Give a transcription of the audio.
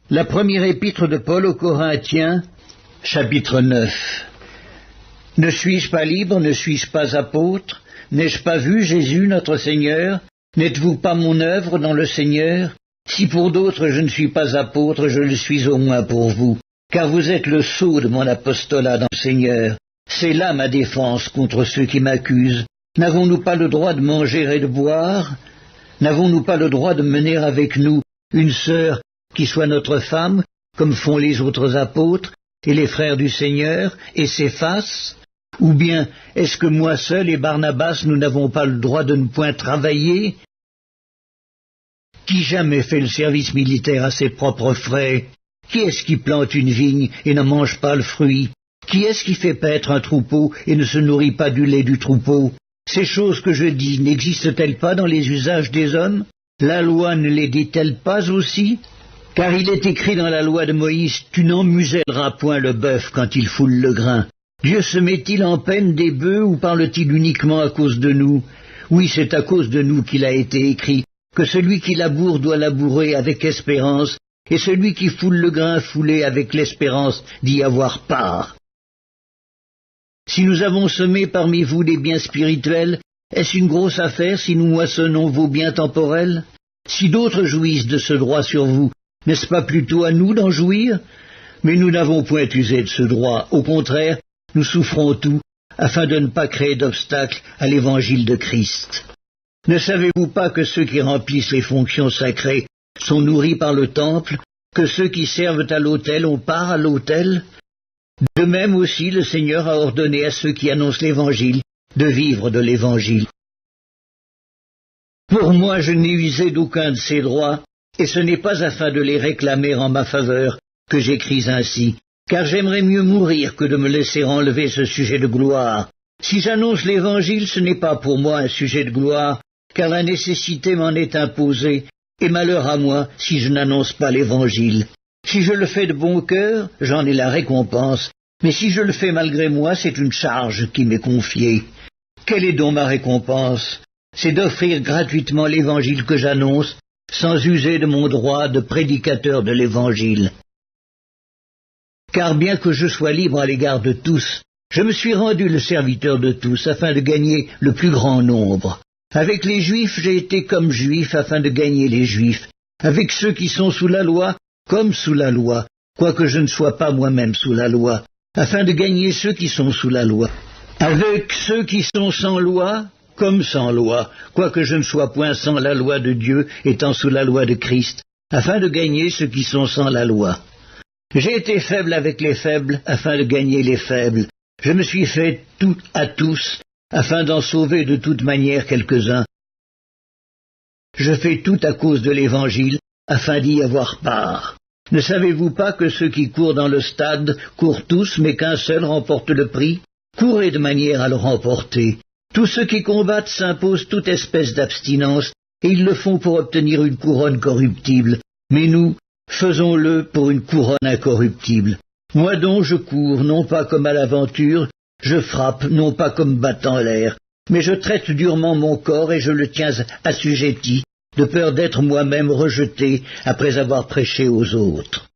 La première épître de Paul aux Corinthiens, chapitre 9. Ne suis-je pas libre, ne suis-je pas apôtre? N'ai-je pas vu Jésus notre Seigneur? N'êtes-vous pas mon œuvre dans le Seigneur? Si pour d'autres je ne suis pas apôtre, je le suis au moins pour vous, car vous êtes le sceau de mon apostolat dans le Seigneur. C'est là ma défense contre ceux qui m'accusent. N'avons-nous pas le droit de manger et de boire? N'avons-nous pas le droit de mener avec nous une sœur qui soit notre femme, comme font les autres apôtres, et les frères du Seigneur, et Céphas? Ou bien, est-ce que moi seul et Barnabas, nous n'avons pas le droit de ne point travailler? Qui jamais fait le service militaire à ses propres frais? Qui est-ce qui plante une vigne et n'en mange pas le fruit? Qui est-ce qui fait paître un troupeau et ne se nourrit pas du lait du troupeau? Ces choses que je dis n'existent-elles pas dans les usages des hommes? La loi ne les dit-elle pas aussi? Car il est écrit dans la loi de Moïse, tu n'en muselleras point le bœuf quand il foule le grain. Dieu se met-il en peine des bœufs ou parle-t-il uniquement à cause de nous? Oui, c'est à cause de nous qu'il a été écrit que celui qui laboure doit labourer avec espérance, et celui qui foule le grain foulé avec l'espérance d'y avoir part. Si nous avons semé parmi vous des biens spirituels, est-ce une grosse affaire si nous moissonnons vos biens temporels? Si d'autres jouissent de ce droit sur vous, n'est-ce pas plutôt à nous d'en jouir? Mais nous n'avons point usé de ce droit. Au contraire, nous souffrons tout, afin de ne pas créer d'obstacle à l'évangile de Christ. Ne savez-vous pas que ceux qui remplissent les fonctions sacrées sont nourris par le temple, que ceux qui servent à l'autel ont part à l'autel? De même aussi, le Seigneur a ordonné à ceux qui annoncent l'évangile de vivre de l'évangile. Pour moi, je n'ai usé d'aucun de ces droits, et ce n'est pas afin de les réclamer en ma faveur que j'écris ainsi, car j'aimerais mieux mourir que de me laisser enlever ce sujet de gloire. Si j'annonce l'évangile, ce n'est pas pour moi un sujet de gloire, car la nécessité m'en est imposée, et malheur à moi si je n'annonce pas l'évangile. Si je le fais de bon cœur, j'en ai la récompense, mais si je le fais malgré moi, c'est une charge qui m'est confiée. Quelle est donc ma récompense? C'est d'offrir gratuitement l'évangile que j'annonce, sans user de mon droit de prédicateur de l'évangile. Car bien que je sois libre à l'égard de tous, je me suis rendu le serviteur de tous, afin de gagner le plus grand nombre. Avec les Juifs, j'ai été comme Juif, afin de gagner les Juifs. Avec ceux qui sont sous la loi, comme sous la loi, quoique je ne sois pas moi-même sous la loi, afin de gagner ceux qui sont sous la loi. Avec ceux qui sont sans loi, comme sans loi, quoique je ne sois point sans la loi de Dieu, étant sous la loi de Christ, afin de gagner ceux qui sont sans la loi. J'ai été faible avec les faibles, afin de gagner les faibles. Je me suis fait tout à tous, afin d'en sauver de toute manière quelques-uns. Je fais tout à cause de l'Évangile, afin d'y avoir part. Ne savez-vous pas que ceux qui courent dans le stade courent tous, mais qu'un seul remporte le prix? Courez de manière à le remporter. Tous ceux qui combattent s'imposent toute espèce d'abstinence, et ils le font pour obtenir une couronne corruptible. Mais nous, faisons-le pour une couronne incorruptible. Moi donc je cours, non pas comme à l'aventure, je frappe, non pas comme battant l'air, mais je traite durement mon corps et je le tiens assujetti, de peur d'être moi-même rejeté après avoir prêché aux autres.